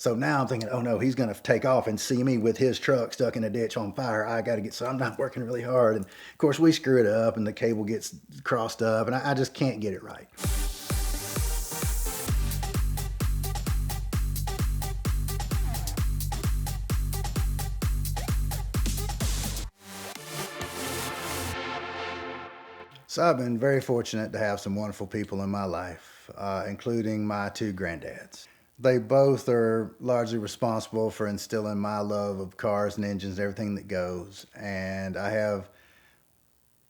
So now I'm thinking, oh no, he's going to take off and see me with his truck stuck in a ditch on fire. I got to get, so I'm not working really hard. And of course, we screw it up and the cable gets crossed up, and I just can't get it right. So I've been very fortunate to have some wonderful people in my life, including my two granddads. They both are largely responsible for instilling my love of cars and engines and everything that goes. And I have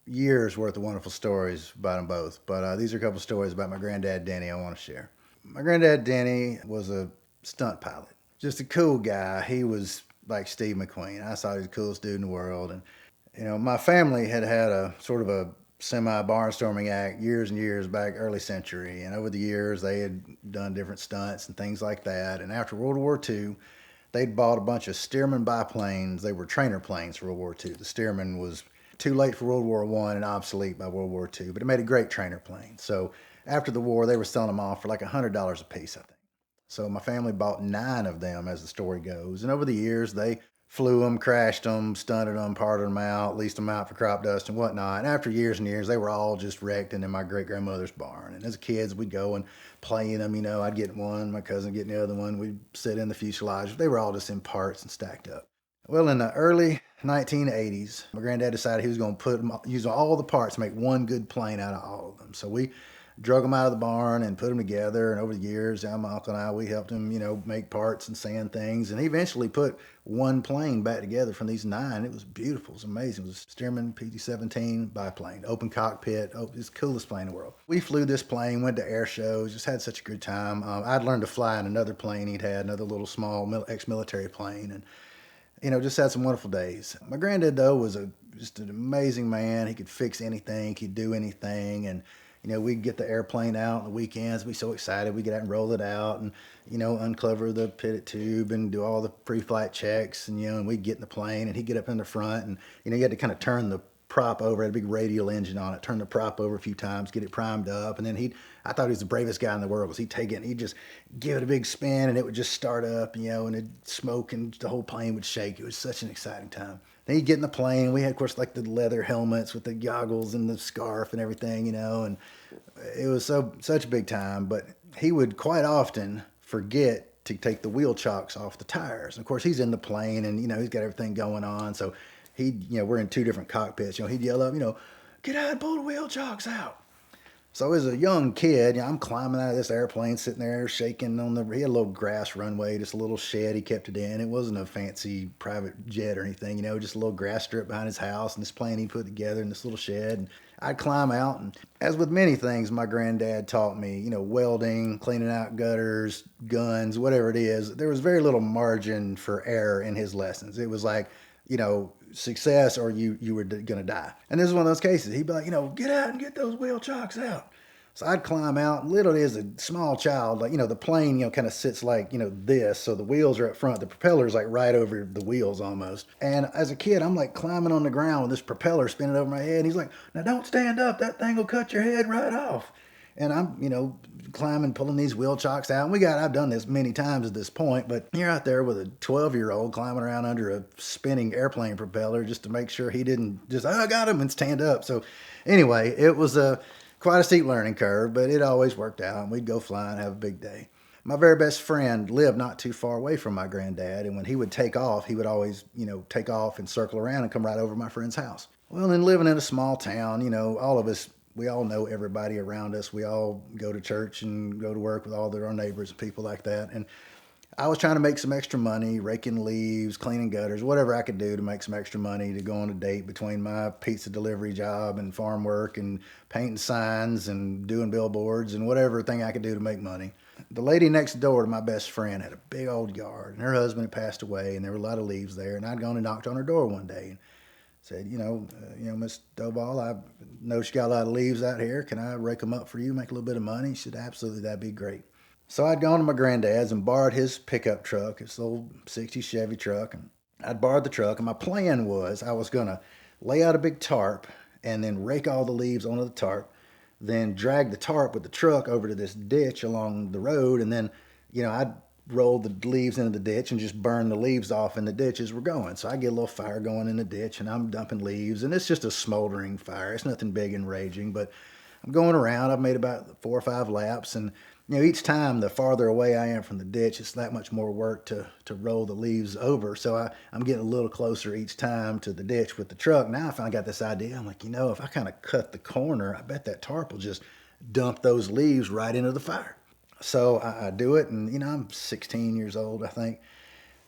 years worth of wonderful stories about them both. But these are a couple of stories about my granddad Denny I want to share. My granddad Denny was a stunt pilot, just a cool guy. He was like Steve McQueen. I thought he was the coolest dude in the world. And my family had had a sort of a semi barnstorming act years and years back, early century. And over the years, they had done different stunts and things like that. And after World War II, they'd bought a bunch of Stearman biplanes. They were trainer planes for World War II. The Stearman was too late for World War I and obsolete by World War II, but it made a great trainer plane. So after the war, they were selling them off for like $100 a piece, I think. So my family bought 9 of them, as the story goes. And over the years, they flew them, crashed them, stunted them, parted them out, leased them out for crop dust and whatnot. And after years and years, they were all just wrecked and in my great grandmother's barn. And as kids, we'd go and play in them. I'd get one, my cousin getting the other one. We'd sit in the fuselage. They were all just in parts and stacked up. Well, in the early 1980s, my granddad decided he was going to use all the parts to make one good plane out of all of them. So we drug them out of the barn and put them together. And over the years, my uncle and I, we helped him, make parts and sand things. And he eventually put one plane back together from these 9. It was beautiful. It was amazing. It was a Stearman PT-17 biplane, open cockpit. Oh, it's the coolest plane in the world. We flew this plane, went to air shows, just had such a good time. I'd learned to fly in another plane he'd had, another little small ex-military plane. And just had some wonderful days. My granddad, though, was just an amazing man. He could fix anything, he'd do anything. And, we'd get the airplane out on the weekends. We'd be so excited. We'd get out and roll it out and, uncover the pitted tube and do all the pre-flight checks. And we'd get in the plane and he'd get up in the front. And, you had to kind of turn the prop over. It had a big radial engine on it. Turn the prop over a few times, get it primed up. And then I thought he was the bravest guy in the world because he'd take it and he'd just give it a big spin and it would just start up, and it'd smoke and the whole plane would shake. It was such an exciting time. Then he'd get in the plane. We had, of course, like the leather helmets with the goggles and the scarf and everything, and it was such a big time. But he would quite often forget to take the wheel chocks off the tires. And of course, he's in the plane and, he's got everything going on. So we're in 2 different cockpits. He'd yell up, get out and pull the wheel chocks out. So as a young kid, I'm climbing out of this airplane, sitting there shaking on he had a little grass runway, just a little shed he kept it in. It wasn't a fancy private jet or anything, just a little grass strip behind his house and this plane he put together in this little shed. And I'd climb out, and as with many things my granddad taught me, welding, cleaning out gutters, guns, whatever it is, there was very little margin for error in his lessons. It was like, success or you were going to die. And this is one of those cases. He'd be like, get out and get those wheel chocks out. So I'd climb out, literally as a small child, like, the plane, kind of sits like, this. So the wheels are up front. The propeller's like right over the wheels almost. And as a kid, I'm like climbing on the ground with this propeller spinning over my head. And he's like, now don't stand up. That thing will cut your head right off. And I'm, climbing, pulling these wheel chocks out. And I've done this many times at this point, but you're out there with a 12-year-old climbing around under a spinning airplane propeller just to make sure he didn't just, I got him, and stand up. So anyway, it was quite a steep learning curve, but it always worked out. And we'd go fly and have a big day. My very best friend lived not too far away from my granddad. And when he would take off, he would always, take off and circle around and come right over to my friend's house. Well, then living in a small town, all of us, we all know everybody around us. We all go to church and go to work with all our neighbors and people like that. And I was trying to make some extra money, raking leaves, cleaning gutters, whatever I could do to make some extra money to go on a date between my pizza delivery job and farm work and painting signs and doing billboards and whatever thing I could do to make money. The lady next door to my best friend had a big old yard, and her husband had passed away, and there were a lot of leaves there. And I'd gone and knocked on her door one day and said, Miss Doball, I noticed you got a lot of leaves out here. Can I rake them up for you, make a little bit of money? She said, absolutely, that'd be great. So I'd gone to my granddad's and borrowed his pickup truck, his old 60 Chevy truck. And I'd borrowed the truck, and my plan was I was going to lay out a big tarp and then rake all the leaves onto the tarp, then drag the tarp with the truck over to this ditch along the road, and then, I'd roll the leaves into the ditch and just burn the leaves off in the ditch as we're going. So I get a little fire going in the ditch and I'm dumping leaves, and it's just a smoldering fire. It's nothing big and raging, but I'm going around. I've made about 4 or 5 laps, and each time the farther away I am from the ditch, it's that much more work to roll the leaves over. So I'm getting a little closer each time to the ditch with the truck. Now I finally got this idea. I'm like, if I kind of cut the corner, I bet that tarp will just dump those leaves right into the fire. So I do it, and I'm 16 years old, I think.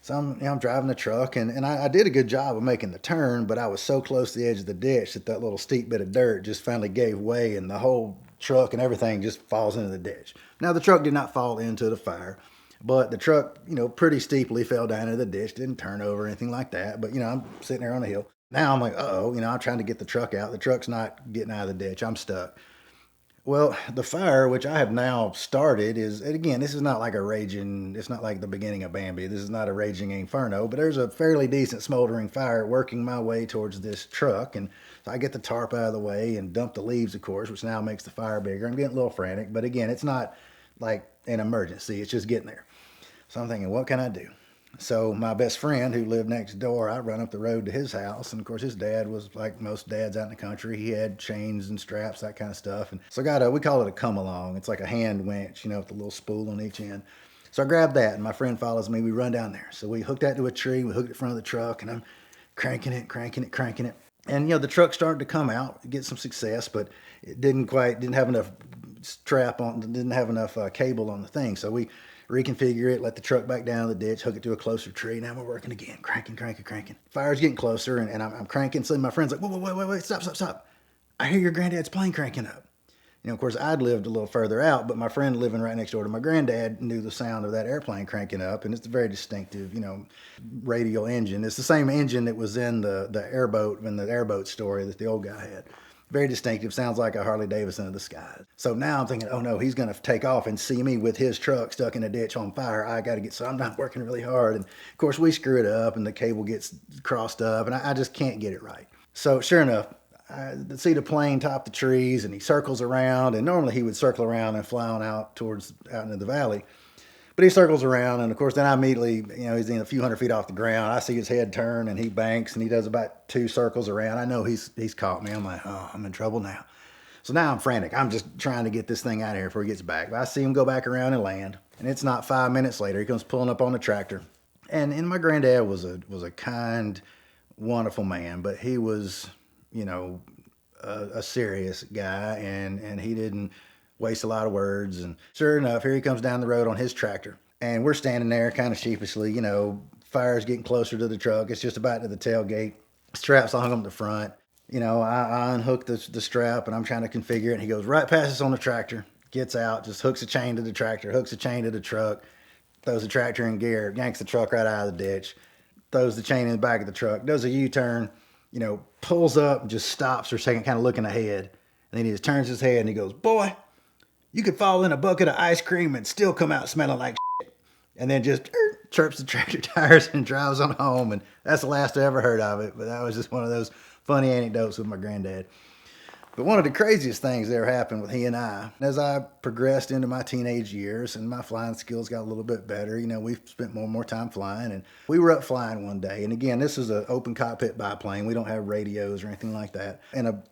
So I'm driving the truck, and I did a good job of making the turn, but I was so close to the edge of the ditch that little steep bit of dirt just finally gave way, and the whole truck and everything just falls into the ditch. Now, the truck did not fall into the fire, but the truck, pretty steeply fell down into the ditch, didn't turn over or anything like that. But, I'm sitting there on the hill. Now I'm like, uh-oh, I'm trying to get the truck out. The truck's not getting out of the ditch. I'm stuck. Well, the fire, which I have now started, is, and again, this is not like it's not like the beginning of Bambi. This is not a raging inferno, but there's a fairly decent smoldering fire working my way towards this truck. And so I get the tarp out of the way and dump the leaves, of course, which now makes the fire bigger. I'm getting a little frantic, but again, it's not like an emergency. It's just getting there. So I'm thinking, what can I do? So my best friend who lived next door, I run up the road to his house, and of course his dad was like most dads out in the country. He had chains and straps, that kind of stuff. And so I got we call it a come along. It's like a hand winch, with a little spool on each end. So I grabbed that, and my friend follows me. We run down there. So we hooked that to a tree. We hooked it in front of the truck, and I'm cranking it. And the truck started to come out, get some success, but it didn't have enough strap on, didn't have enough cable on the thing. So we reconfigure it, let the truck back down the ditch, hook it to a closer tree. Now we're working again, cranking. Fire's getting closer, and I'm cranking. So my friend's like, wait, stop. I hear your granddad's plane cranking up. Of course, I'd lived a little further out, but my friend living right next door to my granddad knew the sound of that airplane cranking up, and it's a very distinctive, radial engine. It's the same engine that was in the airboat, in the airboat story that the old guy had. Very distinctive, sounds like a Harley Davidson of the skies. So now I'm thinking, oh no, he's going to take off and see me with his truck stuck in a ditch on fire. So I'm not working really hard. And of course, we screw it up, and the cable gets crossed up, and I just can't get it right. So sure enough, I see the plane top the trees, and he circles around, and normally he would circle around and fly on out into the valley. But he circles around, and of course, then I immediately, he's in a few hundred feet off the ground. I see his head turn, and he banks, and he does about 2 circles around. I know he's caught me. I'm like, oh, I'm in trouble now. So now I'm frantic. I'm just trying to get this thing out of here before he gets back. But I see him go back around and land, and it's not 5 minutes later. He comes pulling up on the tractor, and my granddad was a kind, wonderful man, but he was, a serious guy, and he didn't waste a lot of words. And sure enough, here he comes down the road on his tractor, and we're standing there kind of sheepishly. Fire's getting closer to the truck. It's just about to the tailgate. Straps hung on the front. I unhook the strap, and I'm trying to configure it, and he goes right past us on the tractor, gets out, just hooks a chain to the tractor, hooks a chain to the truck, throws the tractor in gear, yanks the truck right out of the ditch, throws the chain in the back of the truck, does a U-turn, pulls up, just stops for a second, kind of looking ahead. And then he just turns his head and he goes, boy, you could fall in a bucket of ice cream and still come out smelling like shit. And then just chirps the tractor tires and drives on home. And that's the last I ever heard of it. But that was just one of those funny anecdotes with my granddad. But one of the craziest things that ever happened with he and I, as I progressed into my teenage years and my flying skills got a little bit better, we spent more and more time flying. And we were up flying one day. And again, this is an open cockpit biplane. We don't have radios or anything like that. And a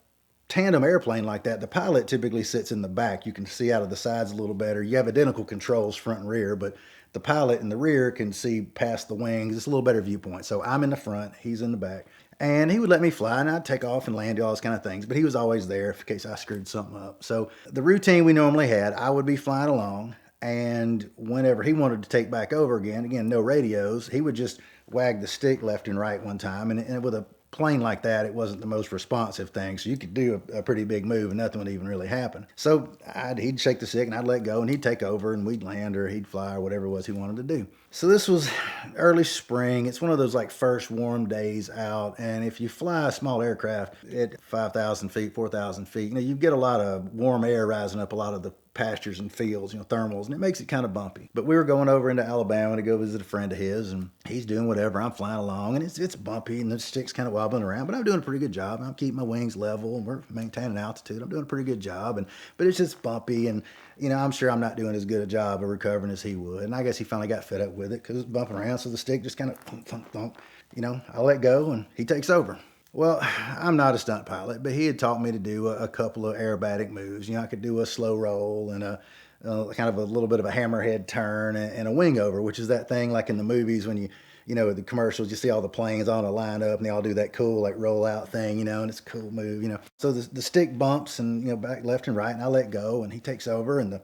tandem airplane like that, the pilot typically sits in the back. You can see out of the sides a little better. You have identical controls front and rear, but the pilot in the rear can see past the wings. It's a little better viewpoint. So I'm in the front, he's in the back. And he would let me fly, and I'd take off and land, do all those kind of things. But he was always there in case I screwed something up. So the routine we normally had, I would be flying along, and whenever he wanted to take back over again, no radios, he would just wag the stick left and right one time. And with a plane like that, it wasn't the most responsive thing. So you could do a pretty big move and nothing would even really happen. So he'd shake the stick and I'd let go and he'd take over and we'd land or he'd fly or whatever it was he wanted to do. So this was early spring. It's one of those like first warm days out. And if you fly a small aircraft at 5,000 feet, 4,000 feet, you get a lot of warm air rising up a lot of the pastures and fields, thermals, and it makes it kind of bumpy. But we were going over into Alabama to go visit a friend of his, and he's doing whatever. I'm flying along, and it's bumpy, and the stick's kind of wobbling around, but I'm doing a pretty good job. I'm keeping my wings level, and we're maintaining altitude. I'm doing a pretty good job, but it's just bumpy, and I'm sure I'm not doing as good a job of recovering as he would. And I guess he finally got fed up with it because it's bumping around, so the stick just kind of thump, thump, thump. I let go, and he takes over. Well, I'm not a stunt pilot, but he had taught me to do a couple of aerobatic moves. I could do a slow roll and a kind of a little bit of a hammerhead turn and a wing over, which is that thing like in the movies when the commercials, you see all the planes on a line up and they all do that cool like roll out thing, and it's a cool move. So the stick bumps and, back left and right, and I let go and he takes over, and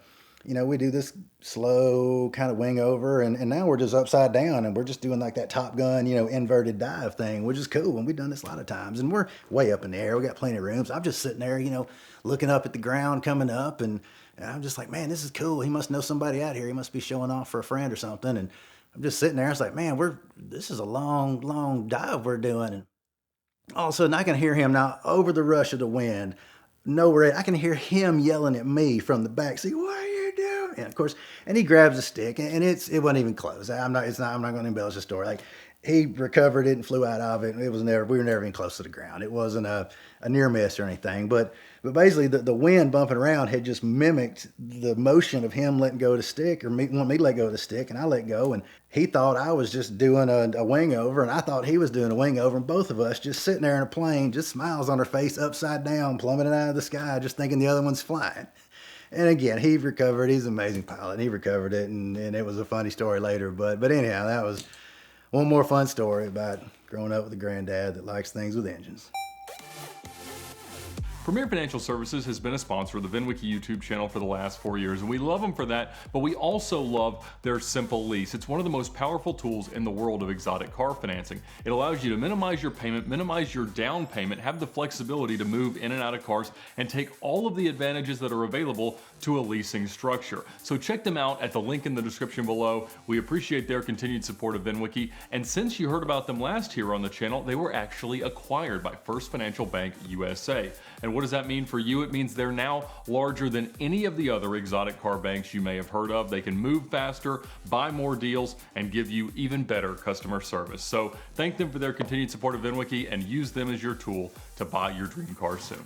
we do this slow kind of wing over, and now we're just upside down, and we're just doing like that Top Gun, inverted dive thing, which is cool. And we've done this a lot of times, and we're way up in the air. We got plenty of rooms. I'm just sitting there, looking up at the ground coming up, and I'm just like, man, this is cool. He must know somebody out here. He must be showing off for a friend or something. And I'm just sitting there. It's like, man, this is a long, long dive we're doing. And all of a sudden I can hear him now over the rush of the wind. Nowhere, I can hear him yelling at me from the back seat. What are you doing? And of course, and he grabs a stick, and it wasn't even close. I'm not going to embellish the story. Like, he recovered it and flew out of it. We were never even close to the ground. It wasn't a near miss or anything. But basically, the wind bumping around had just mimicked the motion of him letting go of the stick, or wanting me to let go of the stick, and I let go. And he thought I was just doing a wing over, and I thought he was doing a wing over. And both of us just sitting there in a plane, just smiles on our face, upside down, plummeting out of the sky, just thinking the other one's flying. And again, he recovered. He's an amazing pilot. He recovered it, and it was a funny story later. But anyhow, that was one more fun story about growing up with a granddad that likes things with engines. Premier Financial Services has been a sponsor of the VINwiki YouTube channel for the last 4 years, and we love them for that, but we also love their Simple Lease. It's one of the most powerful tools in the world of exotic car financing. It allows you to minimize your payment, minimize your down payment, have the flexibility to move in and out of cars, and take all of the advantages that are available to a leasing structure. So check them out at the link in the description below. We appreciate their continued support of VINwiki, and since you heard about them last here on the channel, they were actually acquired by First Financial Bank USA. And what does that mean for you? It means they're now larger than any of the other exotic car banks you may have heard of. They can move faster, buy more deals, and give you even better customer service. So thank them for their continued support of VINwiki and use them as your tool to buy your dream car soon.